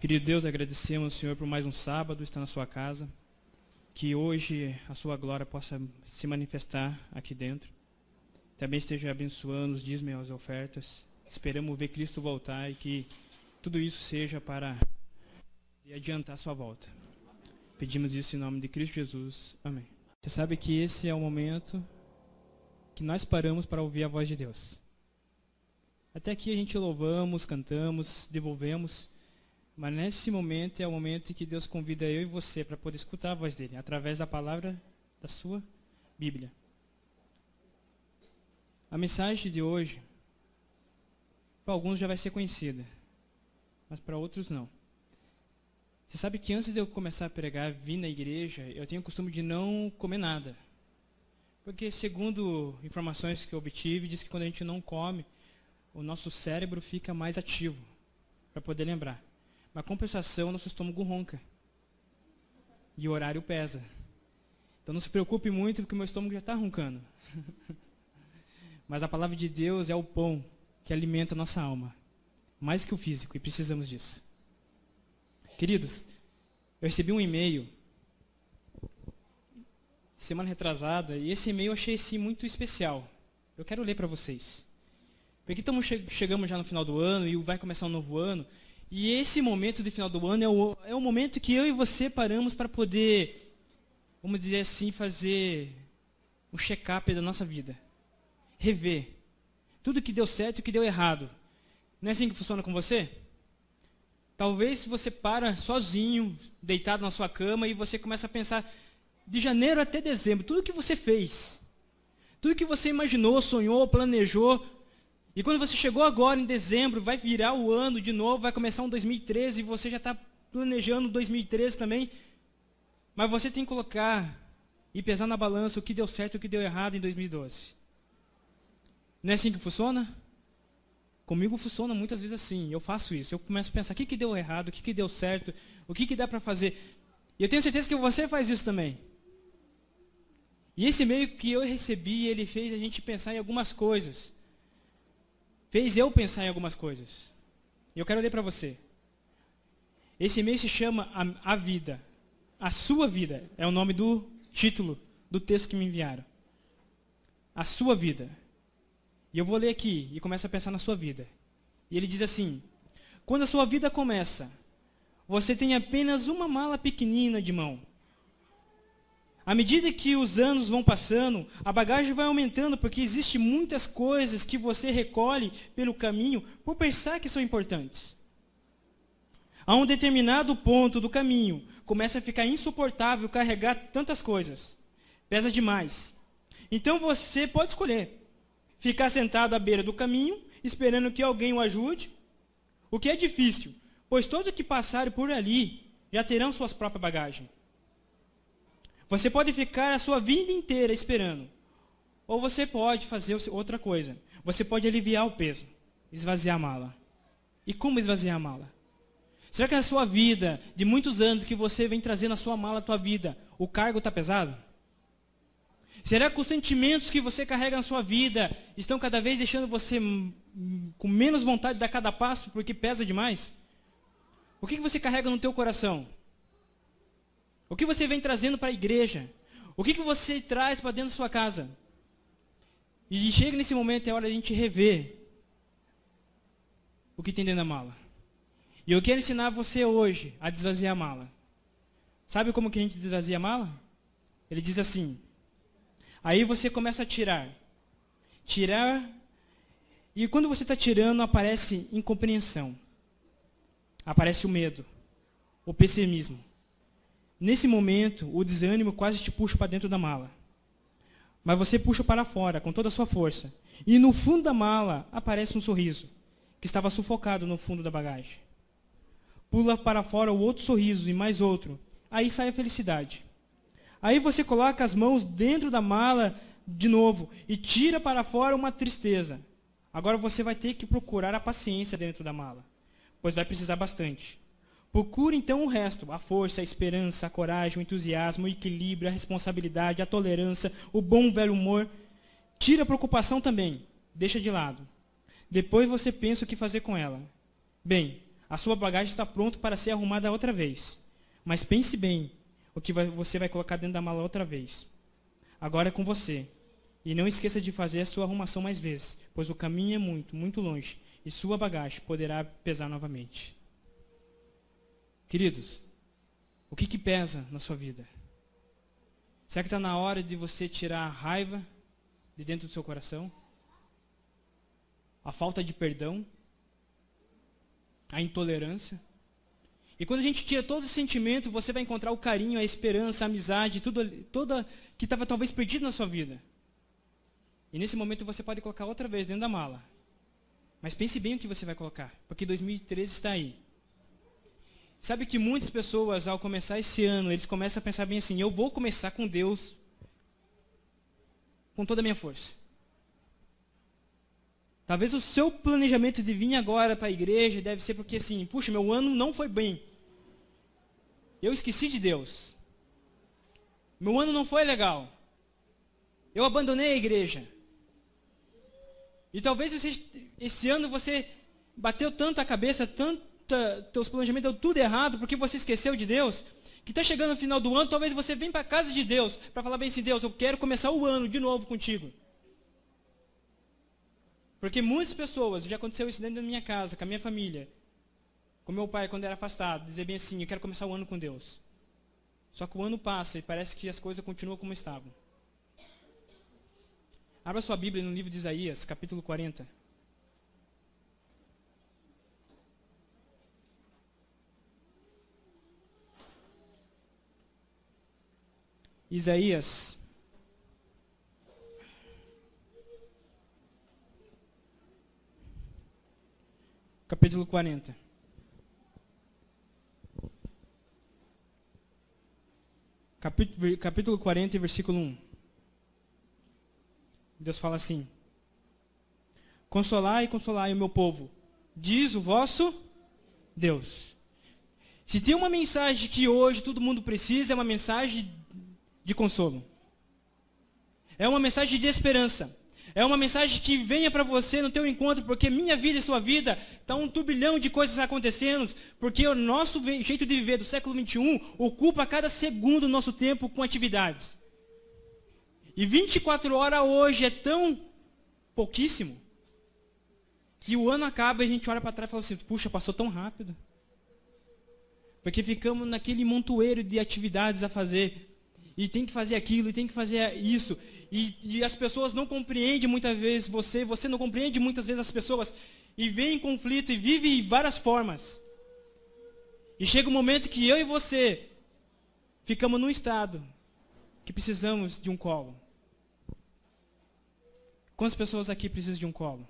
Querido Deus, agradecemos, Senhor, por mais um sábado estar na sua casa. Que hoje a sua glória possa se manifestar aqui dentro. Também esteja abençoando os dízimos e as ofertas. Esperamos ver Cristo voltar e que tudo isso seja para adiantar a sua volta. Pedimos isso em nome de Cristo Jesus. Amém. Você sabe que esse é o momento que nós paramos para ouvir a voz de Deus. Até aqui a gente louvamos, cantamos, devolvemos. Mas nesse momento é o momento em que Deus convida eu e você para poder escutar a voz dele, através da palavra da sua Bíblia. A mensagem de hoje, para alguns já vai ser conhecida, mas para outros não. Você sabe que antes de eu começar a pregar, vir na igreja, eu tenho o costume de não comer nada. Porque segundo informações que eu obtive, diz que quando a gente não come, o nosso cérebro fica mais ativo, para poder lembrar. Na compensação, nosso estômago ronca. E o horário pesa. Então não se preocupe muito, porque o meu estômago já está roncando. Mas a palavra de Deus é o pão que alimenta a nossa alma. Mais que o físico, e precisamos disso. Queridos, eu recebi um e-mail semana retrasada, e esse e-mail eu achei assim, muito especial. Eu quero ler para vocês. Porque chegamos já no final do ano, e vai começar um novo ano. E esse momento de final do ano é o momento que eu e você paramos para poder, vamos dizer assim, fazer um check-up da nossa vida. Rever. Tudo que deu certo e o que deu errado. Não é assim que funciona com você? Talvez você para sozinho, deitado na sua cama, e você começa a pensar, de janeiro até dezembro, tudo que você fez. Tudo que você imaginou, sonhou, planejou. E quando você chegou agora em dezembro, vai virar o ano de novo, vai começar um 2013 e você já está planejando 2013 também. Mas você tem que colocar e pesar na balança o que deu certo e o que deu errado em 2012. Não é assim que funciona? Comigo funciona muitas vezes assim, eu faço isso. Eu começo a pensar o que deu errado, o que deu certo, o que dá para fazer. E eu tenho certeza que você faz isso também. E esse e-mail que eu recebi, ele fez a gente pensar em algumas coisas. Fez eu pensar em algumas coisas. E eu quero ler para você. Esse e-mail se chama A Vida. A Sua Vida. É o nome do título do texto que me enviaram. A Sua Vida. E eu vou ler aqui e começo a pensar na sua vida. E ele diz assim: quando a sua vida começa, você tem apenas uma mala pequenina de mão. À medida que os anos vão passando, a bagagem vai aumentando, porque existem muitas coisas que você recolhe pelo caminho por pensar que são importantes. A um determinado ponto do caminho, começa a ficar insuportável carregar tantas coisas. Pesa demais. Então você pode escolher ficar sentado à beira do caminho, esperando que alguém o ajude, o que é difícil, pois todos que passarem por ali já terão suas próprias bagagens. Você pode ficar a sua vida inteira esperando. Ou você pode fazer outra coisa. Você pode aliviar o peso. Esvaziar a mala. E como esvaziar a mala? Será que na sua vida, de muitos anos que você vem trazendo a sua mala, a tua vida, o cargo está pesado? Será que os sentimentos que você carrega na sua vida estão cada vez deixando você com menos vontade de dar cada passo porque pesa demais? O que você carrega no teu coração? O que você vem trazendo para a igreja? O que você traz para dentro da sua casa? E chega nesse momento, é hora de a gente rever o que tem dentro da mala. E eu quero ensinar você hoje a desvaziar a mala. Sabe como que a gente desvazia a mala? Ele diz assim: aí você começa a tirar. Tirar. E quando você está tirando, aparece incompreensão. Aparece o medo. O pessimismo. Nesse momento, o desânimo quase te puxa para dentro da mala. Mas você puxa para fora, com toda a sua força. E no fundo da mala, aparece um sorriso, que estava sufocado no fundo da bagagem. Pula para fora o outro sorriso e mais outro. Aí sai a felicidade. Aí você coloca as mãos dentro da mala de novo e tira para fora uma tristeza. Agora você vai ter que procurar a paciência dentro da mala, pois vai precisar bastante. Procure então o resto, a força, a esperança, a coragem, o entusiasmo, o equilíbrio, a responsabilidade, a tolerância, o bom velho humor. Tira a preocupação também, deixa de lado. Depois você pensa o que fazer com ela. Bem, A sua bagagem está pronta para ser arrumada outra vez. Mas pense bem o que você vai colocar dentro da mala outra vez. Agora é com você. E não esqueça de fazer a sua arrumação mais vezes, pois o caminho é muito, muito longe e sua bagagem poderá pesar novamente. Queridos, o que pesa na sua vida? Será que está na hora de você tirar a raiva de dentro do seu coração? A falta de perdão? A intolerância? E quando a gente tira todo esse sentimento, você vai encontrar o carinho, a esperança, a amizade, tudo que estava talvez perdido na sua vida. E nesse momento você pode colocar outra vez dentro da mala. Mas pense bem o que você vai colocar, porque 2013 está aí. Sabe que muitas pessoas, ao começar esse ano, eles começam a pensar bem assim: eu vou começar com Deus com toda a minha força. Talvez o seu planejamento de vir agora para a igreja deve ser porque assim, puxa, meu ano não foi bem. Eu esqueci de Deus. Meu ano não foi legal. Eu abandonei a igreja. E talvez esse ano você bateu tanto a cabeça, teus planejamentos deu tudo errado, porque você esqueceu de Deus, que está chegando no final do ano, talvez você venha para a casa de Deus, para falar bem assim: Deus, eu quero começar o ano de novo contigo. Porque muitas pessoas, já aconteceu isso dentro da minha casa, com a minha família, com meu pai quando era afastado, dizer bem assim: eu quero começar o ano com Deus. Só que o ano passa e parece que as coisas continuam como estavam. Abra sua Bíblia no livro de Isaías, capítulo 40. Isaías, capítulo 40. Capítulo 40, versículo 1. Deus fala assim: consolai, consolai o meu povo, diz o vosso Deus. Se tem uma mensagem que hoje todo mundo precisa, é uma mensagem de consolo. É uma mensagem de esperança. É uma mensagem que venha para você no teu encontro, porque minha vida e sua vida está um turbilhão de coisas acontecendo, porque o nosso jeito de viver do século 21 ocupa cada segundo do nosso tempo com atividades. E 24 horas hoje é tão pouquíssimo, que o ano acaba e a gente olha para trás e fala assim: puxa, passou tão rápido. Porque ficamos naquele montoeiro de atividades a fazer. E tem que fazer aquilo, e tem que fazer isso. E as pessoas não compreendem muitas vezes você não compreende muitas vezes as pessoas. E vem em conflito e vive em várias formas. E chega um momento que eu e você ficamos num estado que precisamos de um colo. Quantas pessoas aqui precisam de um colo?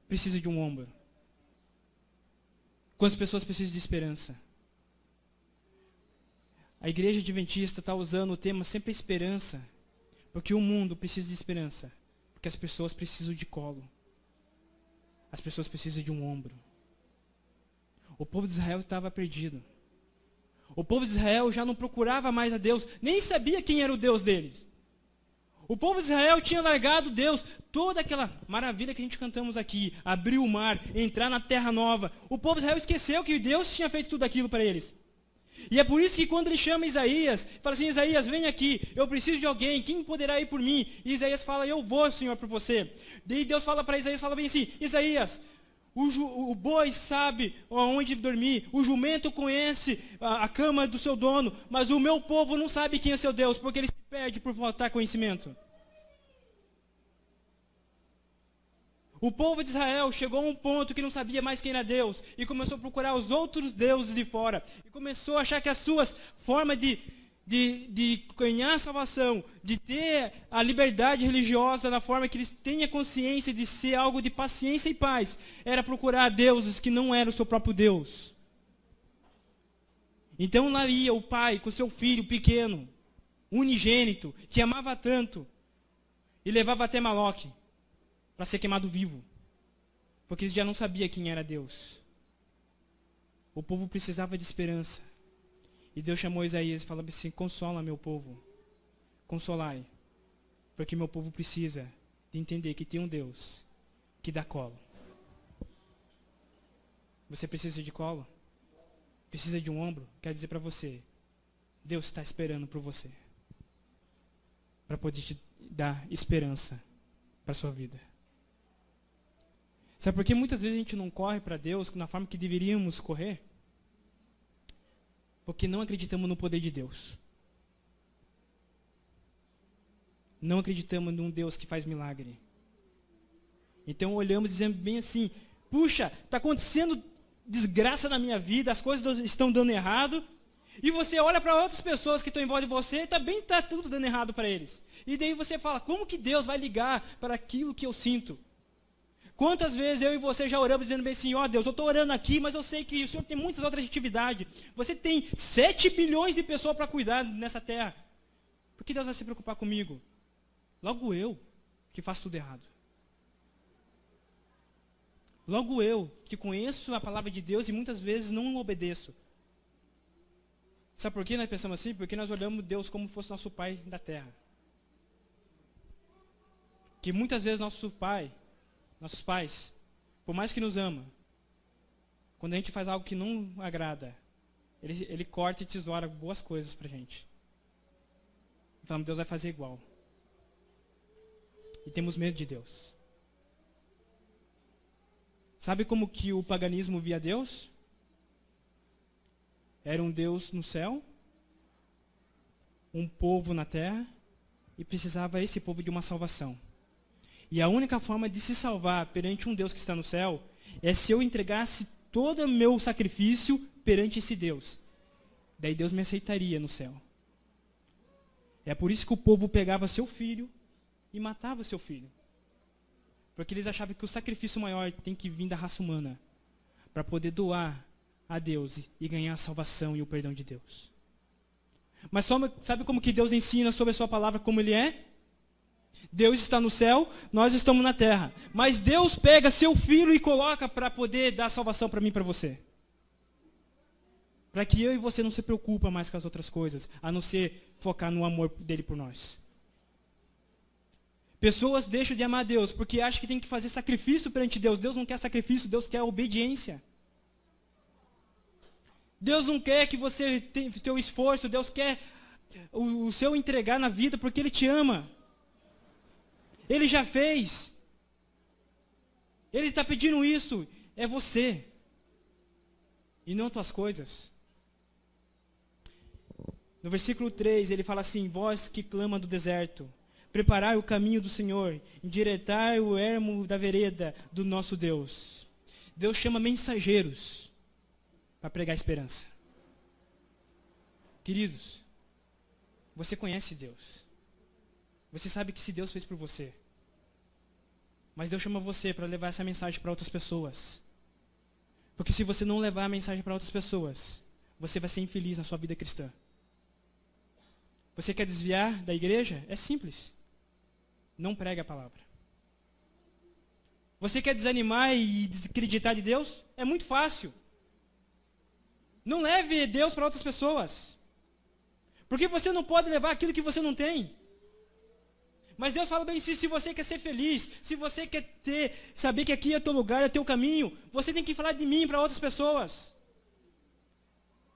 Precisam de um ombro? Quantas pessoas precisam de esperança? A igreja adventista está usando o tema sempre esperança, porque o mundo precisa de esperança, porque as pessoas precisam de colo. As pessoas precisam de um ombro. O povo de Israel estava perdido. O povo de Israel já não procurava mais a Deus, nem sabia quem era o Deus deles. O povo de Israel tinha largado Deus, toda aquela maravilha que a gente cantamos aqui, abrir o mar, entrar na terra nova. O povo de Israel esqueceu que Deus tinha feito tudo aquilo para eles. E é por isso que quando ele chama Isaías, fala assim: Isaías, vem aqui, eu preciso de alguém, quem poderá ir por mim? E Isaías fala: eu vou, Senhor, por você. Daí Deus fala para Isaías, fala bem assim: Isaías, o boi sabe aonde dormir, o jumento conhece a cama do seu dono, mas o meu povo não sabe quem é seu Deus, porque ele se perde por faltar conhecimento. O povo de Israel chegou a um ponto que não sabia mais quem era Deus e começou a procurar os outros deuses de fora. E começou a achar que as suas formas de ganhar a salvação, de ter a liberdade religiosa da forma que eles têm a consciência de ser algo de paciência e paz, era procurar deuses que não eram o seu próprio Deus. Então lá ia o pai com seu filho pequeno, unigênito, que amava tanto, e levava até Maloque para ser queimado vivo, porque eles já não sabiam quem era Deus. O povo precisava de esperança, e Deus chamou Isaías e falou assim: consola meu povo, consolai, porque meu povo precisa de entender que tem um Deus que dá colo. Você precisa de colo? Precisa de um ombro? Quero dizer para você, Deus está esperando por você. Para poder te dar esperança para a sua vida. Sabe por que muitas vezes a gente não corre para Deus na forma que deveríamos correr? Porque não acreditamos no poder de Deus. Não acreditamos num Deus que faz milagre. Então olhamos dizendo bem assim, puxa, está acontecendo desgraça na minha vida, as coisas estão dando errado, e você olha para outras pessoas que estão em volta de você e também está tudo dando errado para eles. E daí você fala, como que Deus vai ligar para aquilo que eu sinto? Quantas vezes eu e você já oramos dizendo bem assim, ó Deus, eu estou orando aqui, mas eu sei que o Senhor tem muitas outras atividades. Você tem 7 bilhões de pessoas para cuidar nessa terra. Por que Deus vai se preocupar comigo? Logo eu, que faço tudo errado. Logo eu, que conheço a palavra de Deus e muitas vezes não obedeço. Sabe por que nós pensamos assim? Porque nós olhamos Deus como fosse nosso pai da terra. Que muitas vezes nossos pais, por mais que nos ama, quando a gente faz algo que não agrada, ele corta e tesoura boas coisas pra gente. Então Deus vai fazer igual. E temos medo de Deus. Sabe como que o paganismo via Deus? Era um Deus no céu, um povo na terra, e precisava esse povo de uma salvação. E a única forma de se salvar perante um Deus que está no céu é se eu entregasse todo o meu sacrifício perante esse Deus. Daí Deus me aceitaria no céu. É por isso que o povo pegava seu filho e matava seu filho. Porque eles achavam que o sacrifício maior tem que vir da raça humana para poder doar a Deus e ganhar a salvação e o perdão de Deus. Mas sabe como que Deus ensina sobre a sua palavra como ele é? Deus está no céu, nós estamos na terra. Mas Deus pega seu filho e coloca para poder dar salvação para mim e para você. Para que eu e você não se preocupe mais com as outras coisas, a não ser focar no amor dele por nós. Pessoas deixam de amar a Deus porque acham que tem que fazer sacrifício perante Deus. Deus não quer sacrifício, Deus quer obediência. Deus não quer que você tenha o seu esforço, Deus quer o seu entregar na vida porque Ele te ama. Ele já fez. Ele está pedindo isso. É você. E não tuas coisas. No versículo 3, ele fala assim, vós que clama do deserto, preparai o caminho do Senhor, endireitai o ermo da vereda do nosso Deus. Deus chama mensageiros para pregar esperança. Queridos, você conhece Deus. Você sabe que se Deus fez por você. Mas Deus chama você para levar essa mensagem para outras pessoas. Porque se você não levar a mensagem para outras pessoas, você vai ser infeliz na sua vida cristã. Você quer desviar da igreja? É simples. Não pregue a palavra. Você quer desanimar e desacreditar de Deus? É muito fácil. Não leve Deus para outras pessoas. Porque você não pode levar aquilo que você não tem. Mas Deus fala bem assim, se você quer ser feliz, se você quer saber que aqui é teu lugar, é teu caminho, você tem que falar de mim para outras pessoas.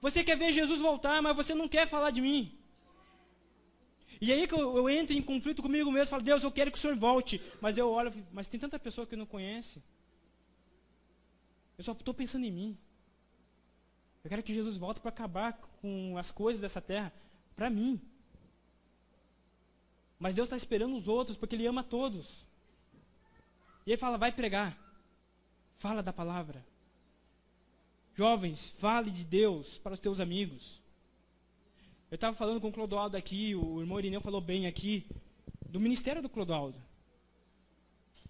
Você quer ver Jesus voltar, mas você não quer falar de mim. E aí que eu entro em conflito comigo mesmo, falo, Deus, eu quero que o Senhor volte. Mas eu olho, mas tem tanta pessoa que eu não conhece. Eu só estou pensando em mim. Eu quero que Jesus volte para acabar com as coisas dessa terra, para mim. Mas Deus está esperando os outros, porque Ele ama todos. E Ele fala, vai pregar. Fala da palavra. Jovens, fale de Deus para os teus amigos. Eu estava falando com o Clodoaldo aqui, o irmão Irineu falou bem aqui, do ministério do Clodoaldo.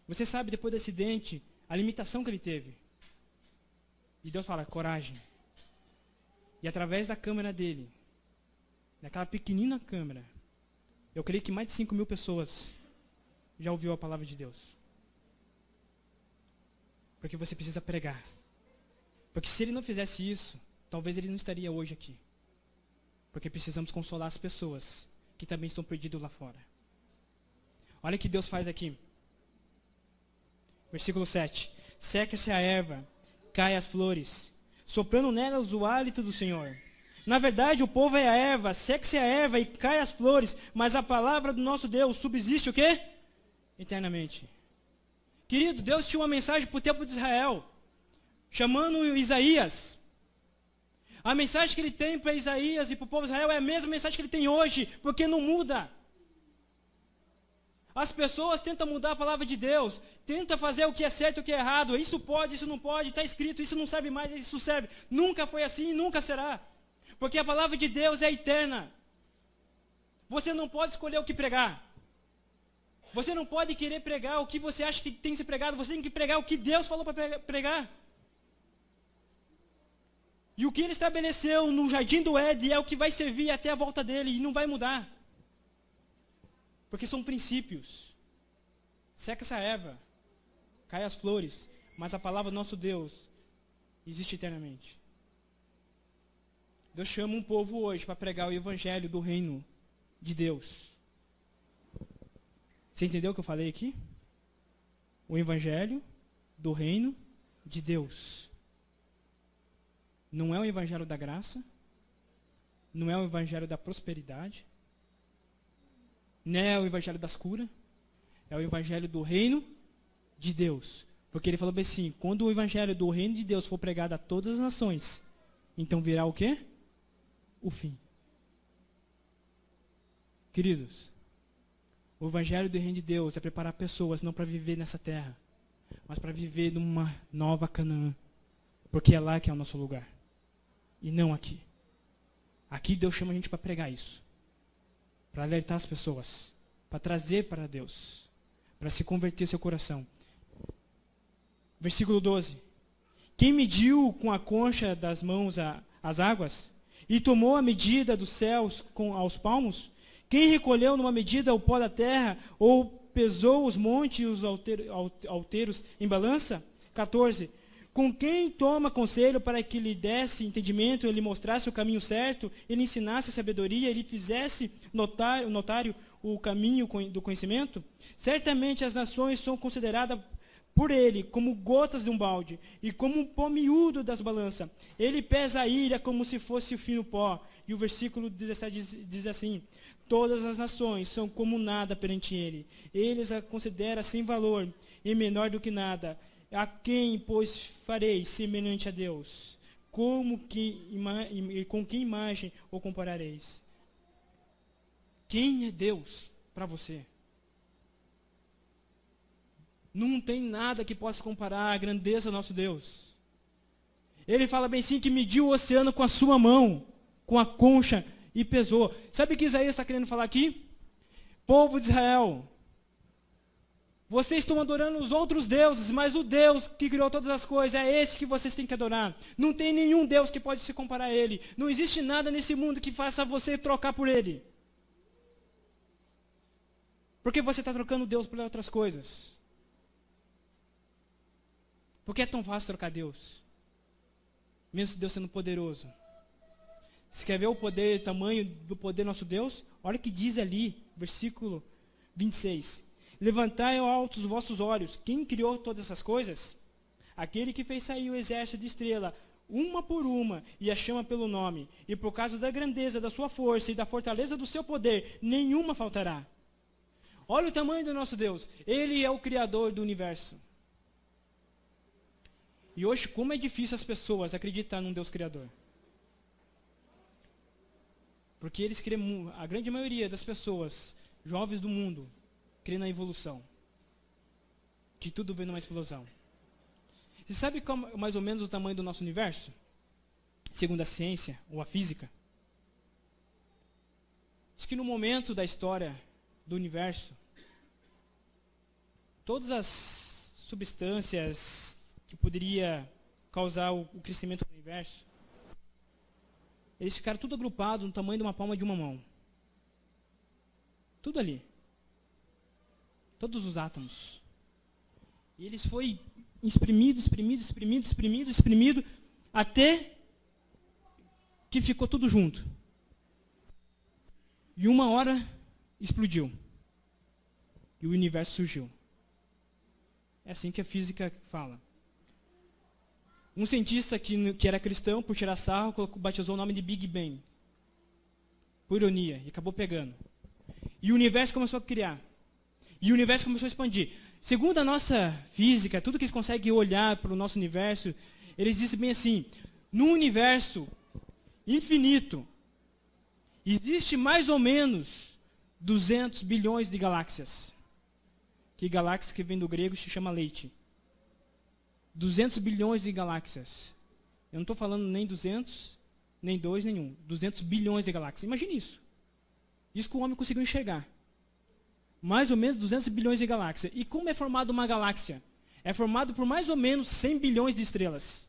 Você sabe, depois do acidente, a limitação que ele teve. E Deus fala, coragem. E através da câmera dele, daquela pequenina câmera, eu creio que mais de 5.000 pessoas já ouviu a palavra de Deus. Porque você precisa pregar. Porque se ele não fizesse isso, talvez ele não estaria hoje aqui. Porque precisamos consolar as pessoas que também estão perdidas lá fora. Olha o que Deus faz aqui. Versículo 7. Seca-se a erva cai as flores, soprando nelas o hálito do Senhor. Na verdade, o povo é a erva, seca-se a erva e cai as flores, mas a palavra do nosso Deus subsiste o quê? Eternamente. Querido, Deus tinha uma mensagem para o tempo de Israel, chamando Isaías. A mensagem que ele tem para Isaías e para o povo de Israel é a mesma mensagem que ele tem hoje, porque não muda. As pessoas tentam mudar a palavra de Deus, tentam fazer o que é certo e o que é errado. Isso pode, isso não pode, está escrito, isso não serve mais, isso serve. Nunca foi assim e nunca será. Porque a palavra de Deus é eterna. Você não pode escolher o que pregar. Você não pode querer pregar o que você acha que tem que ser pregado. Você tem que pregar o que Deus falou para pregar. E o que ele estabeleceu no jardim do Éden é o que vai servir até a volta dele e não vai mudar. Porque são princípios. Seca essa erva, cai as flores, mas a palavra do nosso Deus existe eternamente. Deus chama um povo hoje para pregar o evangelho do reino de Deus. Você entendeu o que eu falei aqui? O evangelho do reino de Deus. Não é o evangelho da graça, não é o evangelho da prosperidade, não é o evangelho das curas, é o evangelho do reino de Deus. Porque ele falou bem assim, quando o evangelho do reino de Deus for pregado a todas as nações, então virá o quê? O fim. Queridos, o evangelho do reino de Deus é preparar pessoas não para viver nessa terra, mas para viver numa nova Canaã. Porque é lá que é o nosso lugar. E não aqui. Aqui Deus chama a gente para pregar isso. Para alertar as pessoas. Para trazer para Deus. Para se converter seu coração. Versículo 12. Quem mediu com a concha das mãos as águas e tomou a medida dos céus aos palmos? Quem recolheu numa medida o pó da terra ou pesou os montes e os outeiros em balança? 14. Com quem toma conselho para que lhe desse entendimento, ele mostrasse o caminho certo, ele ensinasse a sabedoria, ele fizesse notário o caminho do conhecimento? Certamente as nações são consideradas por ele como gotas de um balde, e como um pó miúdo das balanças. Ele pesa a ilha como se fosse o fino pó. E o versículo 17 diz assim, todas as nações são como nada perante ele. Eles a considera sem valor e menor do que nada. A quem, pois, farei semelhante a Deus? Com que imagem o comparareis? Quem é Deus para você? Não tem nada que possa comparar a grandeza do nosso Deus. Ele fala bem sim que mediu o oceano com a sua mão, com a concha e pesou. Sabe o que Isaías está querendo falar aqui? Povo de Israel, vocês estão adorando os outros deuses, mas o Deus que criou todas as coisas é esse que vocês têm que adorar. Não tem nenhum Deus que pode se comparar a ele. Não existe nada nesse mundo que faça você trocar por ele. Porque você está trocando Deus por outras coisas. Por que é tão fácil trocar Deus? Mesmo Deus sendo poderoso. Você quer ver o poder, o tamanho do poder do nosso Deus? Olha o que diz ali, versículo 26. Levantai ao alto os vossos olhos. Quem criou todas essas coisas? Aquele que fez sair o exército de estrela, uma por uma, e a chama pelo nome. E por causa da grandeza da sua força e da fortaleza do seu poder, nenhuma faltará. Olha o tamanho do nosso Deus. Ele é o Criador do universo. E hoje, como é difícil as pessoas acreditar num Deus Criador. Porque eles creem, a grande maioria das pessoas, jovens do mundo, crê na evolução. Que tudo vem numa explosão. Você sabe como, mais ou menos o tamanho do nosso universo? Segundo a ciência ou a física. Diz que no momento da história do universo, todas as substâncias que poderia causar o crescimento do universo, eles ficaram tudo agrupado no tamanho de uma palma de uma mão. Tudo ali. Todos os átomos. E eles foi exprimido, até que ficou tudo junto. E uma hora explodiu. E o universo surgiu. É assim que a física fala. Um cientista que era cristão, por tirar sarro, batizou o nome de Big Bang. Por ironia, e acabou pegando. E o universo começou a criar. E o universo começou a expandir. Segundo a nossa física, tudo que eles conseguem olhar para o nosso universo, eles dizem bem assim, no universo infinito, existe mais ou menos 200 bilhões de galáxias. Que galáxia que vem do grego se chama leite. 200 bilhões de galáxias. Eu não estou falando nem 200, nem 2, nenhum. 200 bilhões de galáxias. Imagine isso. Isso que o homem conseguiu enxergar. Mais ou menos 200 bilhões de galáxias. E como é formada uma galáxia? É formado por mais ou menos 100 bilhões de estrelas.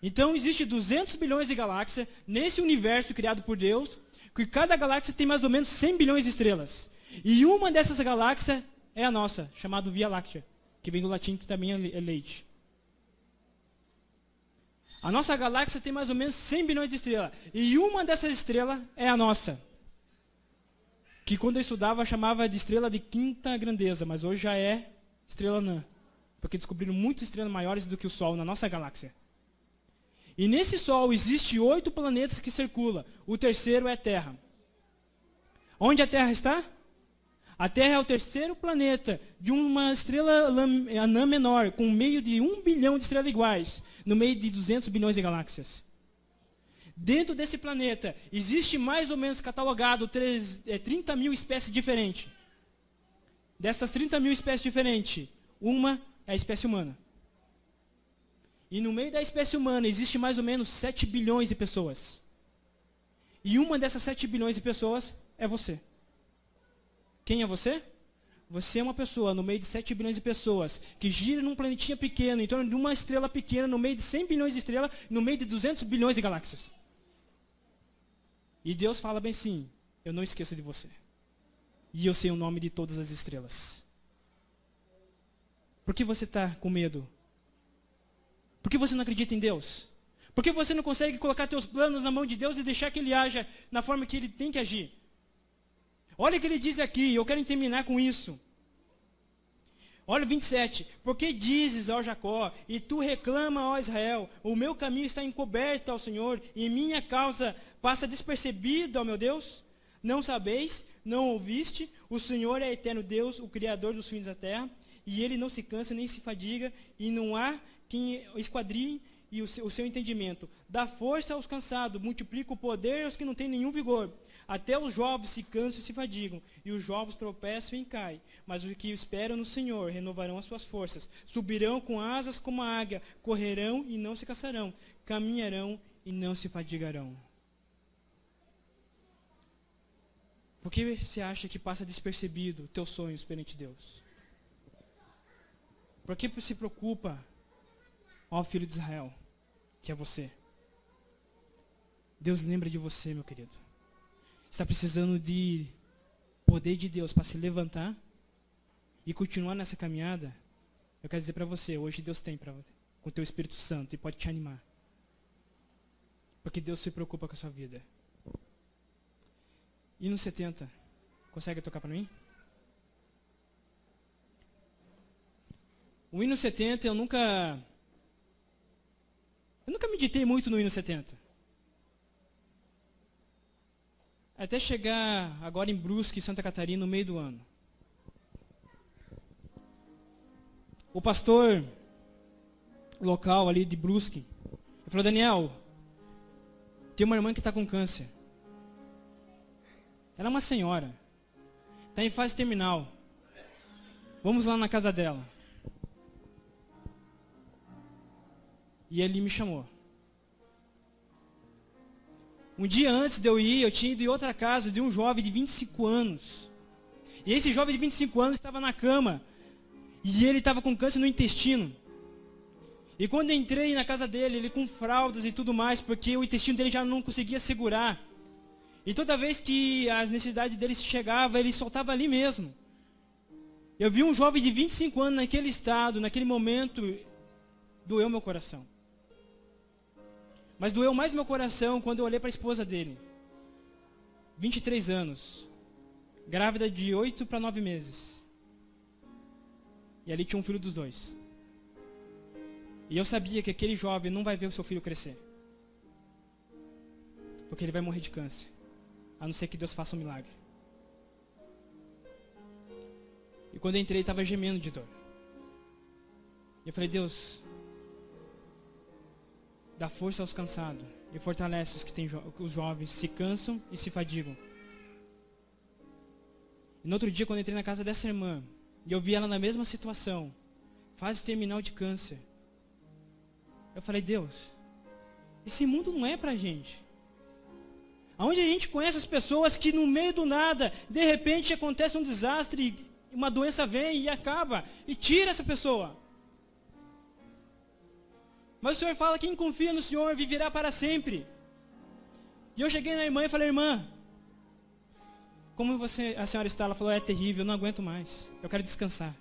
Então, existe 200 bilhões de galáxias nesse universo criado por Deus, que cada galáxia tem mais ou menos 100 bilhões de estrelas. E uma dessas galáxias é a nossa, chamada Via Láctea, que vem do latim, que também é leite. A nossa galáxia tem mais ou menos 100 bilhões de estrelas. E uma dessas estrelas é a nossa. Que quando eu estudava, chamava de estrela de quinta grandeza, mas hoje já é estrela anã. Porque descobriram muitas estrelas maiores do que o Sol na nossa galáxia. E nesse Sol existem 8 planetas que circulam. O terceiro é a Terra. Onde a Terra está? A Terra é o terceiro planeta de uma estrela anã menor, com meio de 1 bilhão de estrelas iguais, no meio de 200 bilhões de galáxias. Dentro desse planeta, existe mais ou menos catalogado 30 mil espécies diferentes. Dessas 30 mil espécies diferentes, uma é a espécie humana. E no meio da espécie humana, existe mais ou menos 7 bilhões de pessoas. E uma dessas 7 bilhões de pessoas é você. Quem é você? Você é uma pessoa no meio de 7 bilhões de pessoas, que gira num planetinha pequeno, em torno de uma estrela pequena, no meio de 100 bilhões de estrelas, no meio de 200 bilhões de galáxias. E Deus fala bem assim, eu não esqueço de você. E eu sei o nome de todas as estrelas. Por que você está com medo? Por que você não acredita em Deus? Por que você não consegue colocar seus planos na mão de Deus e deixar que Ele haja na forma que Ele tem que agir? Olha o que Ele diz aqui, eu quero terminar com isso. Olha o 27. Porque dizes, ó Jacó, e tu reclama, ó Israel, o meu caminho está encoberto ao Senhor, e minha causa passa despercebida, ó meu Deus? Não sabeis, não ouviste, o Senhor é eterno Deus, o Criador dos fins da terra, e Ele não se cansa nem se fadiga, e não há quem esquadrie o seu entendimento. Dá força aos cansados, multiplica o poder aos que não têm nenhum vigor. Até os jovens se cansam e se fadigam, e os jovens tropeçam e caem. Mas os que esperam no Senhor renovarão as suas forças. Subirão com asas como a águia, correrão e não se cansarão, caminharão e não se fadigarão. Por que você acha que passa despercebido teus sonhos perante Deus? Por que se preocupa, ó filho de Israel, que é você? Deus lembra de você, meu querido. Está precisando de poder de Deus para se levantar e continuar nessa caminhada. Eu quero dizer para você, hoje Deus tem com o teu Espírito Santo e pode te animar. Porque Deus se preocupa com a sua vida. Hino 70, consegue tocar para mim? O hino 70, eu nunca meditei muito no hino 70. Até chegar agora em Brusque, Santa Catarina, no meio do ano. O pastor local ali de Brusque falou: Daniel, tem uma irmã que está com câncer. Ela é uma senhora. Está em fase terminal. Vamos lá na casa dela. E ele me chamou. Um dia antes de eu ir, eu tinha ido em outra casa de um jovem de 25 anos. E esse jovem de 25 anos estava na cama. E ele estava com câncer no intestino. E quando eu entrei na casa dele, ele com fraldas e tudo mais, porque o intestino dele já não conseguia segurar. E toda vez que as necessidades dele chegavam, ele soltava ali mesmo. Eu vi um jovem de 25 anos naquele estado, naquele momento, doeu meu coração. Mas doeu mais meu coração quando eu olhei para a esposa dele. 23 anos. Grávida de 8 para 9 meses. E ali tinha um filho dos dois. E eu sabia que aquele jovem não vai ver o seu filho crescer. Porque ele vai morrer de câncer. A não ser que Deus faça um milagre. E quando eu entrei, ele estava gemendo de dor. E eu falei, Deus, dá força aos cansados e fortalece os que têm os jovens se cansam e se fadigam. E no outro dia, quando eu entrei na casa dessa irmã, e eu vi ela na mesma situação, fase terminal de câncer, eu falei, Deus, esse mundo não é pra gente. Aonde a gente conhece as pessoas que no meio do nada, de repente acontece um desastre, uma doença vem e acaba, e tira essa pessoa. Mas o Senhor fala que quem confia no Senhor viverá para sempre. E eu cheguei na irmã e falei, irmã, como a senhora está? Ela falou, é terrível, eu não aguento mais, eu quero descansar.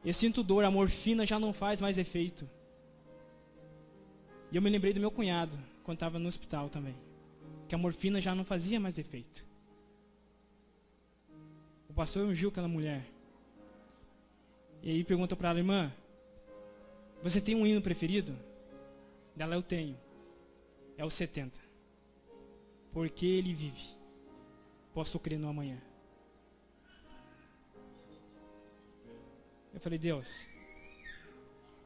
Eu sinto dor, a morfina já não faz mais efeito. E eu me lembrei do meu cunhado, quando estava no hospital também. Que a morfina já não fazia mais efeito. O pastor ungiu aquela mulher. E aí perguntou para ela, irmã, você tem um hino preferido? Dela, eu tenho. É o 70. Porque ele vive. Posso crer no amanhã. Eu falei, Deus,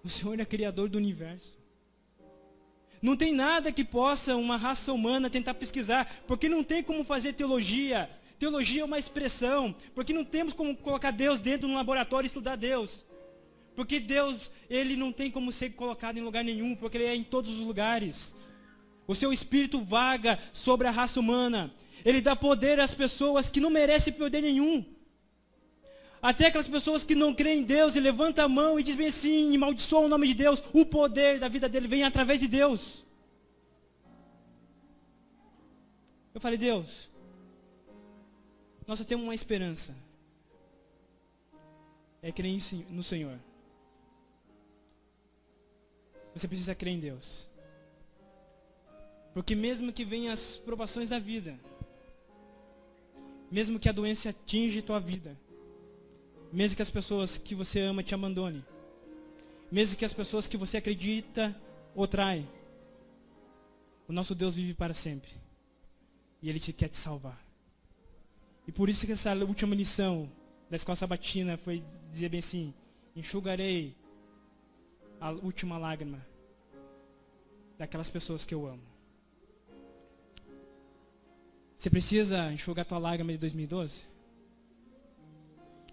o Senhor é criador do universo. Não tem nada que possa uma raça humana tentar pesquisar, porque não tem como fazer teologia. Teologia é uma expressão, porque não temos como colocar Deus dentro de um laboratório e estudar Deus. Porque Deus, Ele não tem como ser colocado em lugar nenhum, porque Ele é em todos os lugares. O seu Espírito vaga sobre a raça humana. Ele dá poder às pessoas que não merecem poder nenhum. Até aquelas pessoas que não creem em Deus e levantam a mão e dizem assim, e maldiçoam o nome de Deus, o poder da vida dele vem através de Deus. Eu falei, Deus, nós só temos uma esperança. É crer no Senhor. Você precisa crer em Deus. Porque mesmo que venham as provações da vida, mesmo que a doença atinja tua vida, mesmo que as pessoas que você ama te abandonem, mesmo que as pessoas que você acredita o traem, o nosso Deus vive para sempre. E Ele quer te salvar. E por isso que essa última lição da escola sabatina foi dizer bem assim, enxugarei a última lágrima daquelas pessoas que eu amo. Você precisa enxugar tua lágrima de 2012?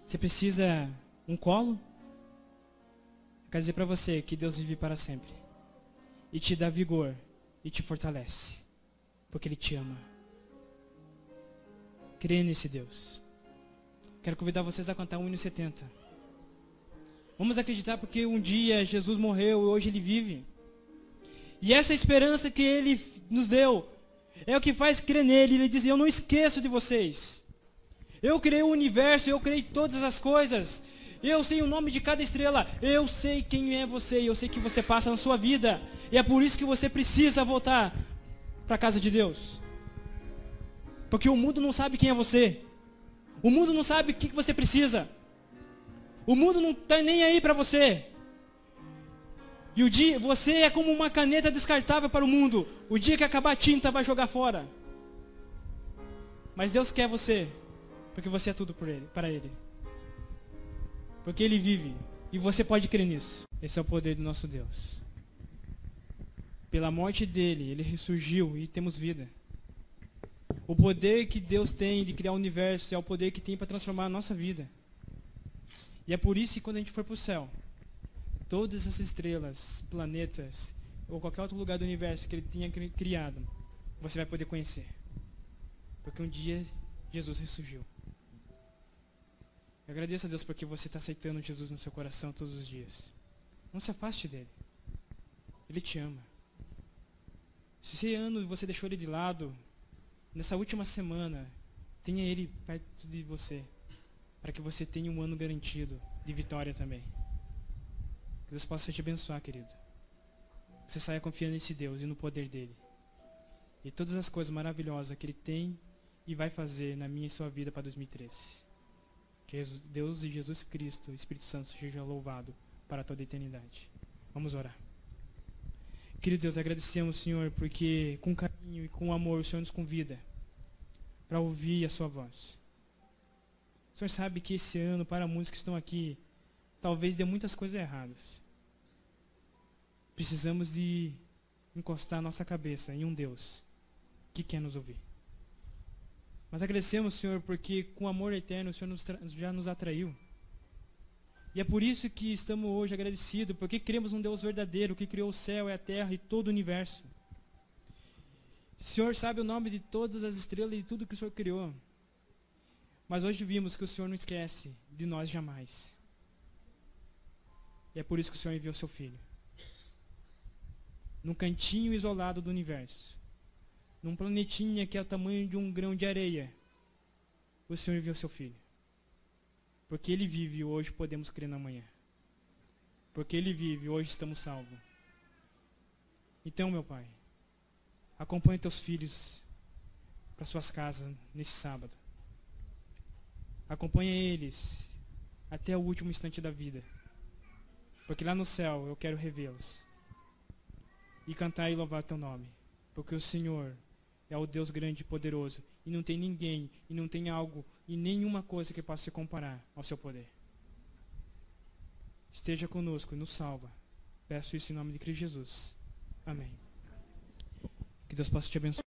Você precisa um colo? Eu quero dizer para você que Deus vive para sempre. E te dá vigor. E te fortalece. Porque Ele te ama. Creia nesse Deus. Quero convidar vocês a cantar o hino 70. Vamos acreditar porque um dia Jesus morreu e hoje Ele vive. E essa esperança que Ele nos deu é o que faz crer nele. Ele diz, eu não esqueço de vocês. Eu criei o universo, eu criei todas as coisas. Eu sei o nome de cada estrela. Eu sei quem é você e eu sei que você passa na sua vida. E é por isso que você precisa voltar para a casa de Deus. Porque o mundo não sabe quem é você. O mundo não sabe o que você precisa. O mundo não está nem aí para você. E o dia, você é como uma caneta descartável para o mundo. O dia que acabar a tinta vai jogar fora. Mas Deus quer você. Porque você é tudo por ele, para Ele. Porque Ele vive. E você pode crer nisso. Esse é o poder do nosso Deus. Pela morte dEle, Ele ressurgiu e temos vida. O poder que Deus tem de criar o universo é o poder que tem para transformar a nossa vida. E é por isso que quando a gente for para o céu, todas essas estrelas, planetas, ou qualquer outro lugar do universo que Ele tenha criado, você vai poder conhecer. Porque um dia Jesus ressurgiu. Eu agradeço a Deus porque você está aceitando Jesus no seu coração todos os dias. Não se afaste dele. Ele te ama. Se esse ano você deixou ele de lado, nessa última semana, tenha ele perto de você, para que você tenha um ano garantido de vitória também. Que Deus possa te abençoar, querido. Que você saia confiando nesse Deus e no poder dele. E todas as coisas maravilhosas que ele tem e vai fazer na minha e sua vida para 2013. Que Deus e Jesus Cristo, o Espírito Santo, seja louvado para toda a eternidade. Vamos orar. Querido Deus, agradecemos, Senhor, porque com carinho e com amor o Senhor nos convida para ouvir a sua voz. O Senhor sabe que esse ano, para muitos que estão aqui, talvez dê muitas coisas erradas. Precisamos de encostar nossa cabeça em um Deus que quer nos ouvir. Mas agradecemos, Senhor, porque com amor eterno o Senhor já nos atraiu. E é por isso que estamos hoje agradecidos, porque cremos num Deus verdadeiro, que criou o céu e a terra e todo o universo. O Senhor sabe o nome de todas as estrelas e tudo que o Senhor criou. Mas hoje vimos que o Senhor não esquece de nós jamais. E é por isso que o Senhor enviou seu Filho. Num cantinho isolado do universo, num planetinha que é o tamanho de um grão de areia, o Senhor enviou seu Filho. Porque Ele vive e hoje podemos crer na manhã. Porque Ele vive e hoje estamos salvos. Então, meu Pai, acompanhe teus filhos para suas casas nesse sábado. Acompanhe eles até o último instante da vida. Porque lá no céu eu quero revê-los. E cantar e louvar teu nome. Porque o Senhor é o Deus grande e poderoso. E não tem ninguém, e não tem algo, e nenhuma coisa que possa se comparar ao seu poder. Esteja conosco e nos salva. Peço isso em nome de Cristo Jesus. Amém. Que Deus possa te abençoar.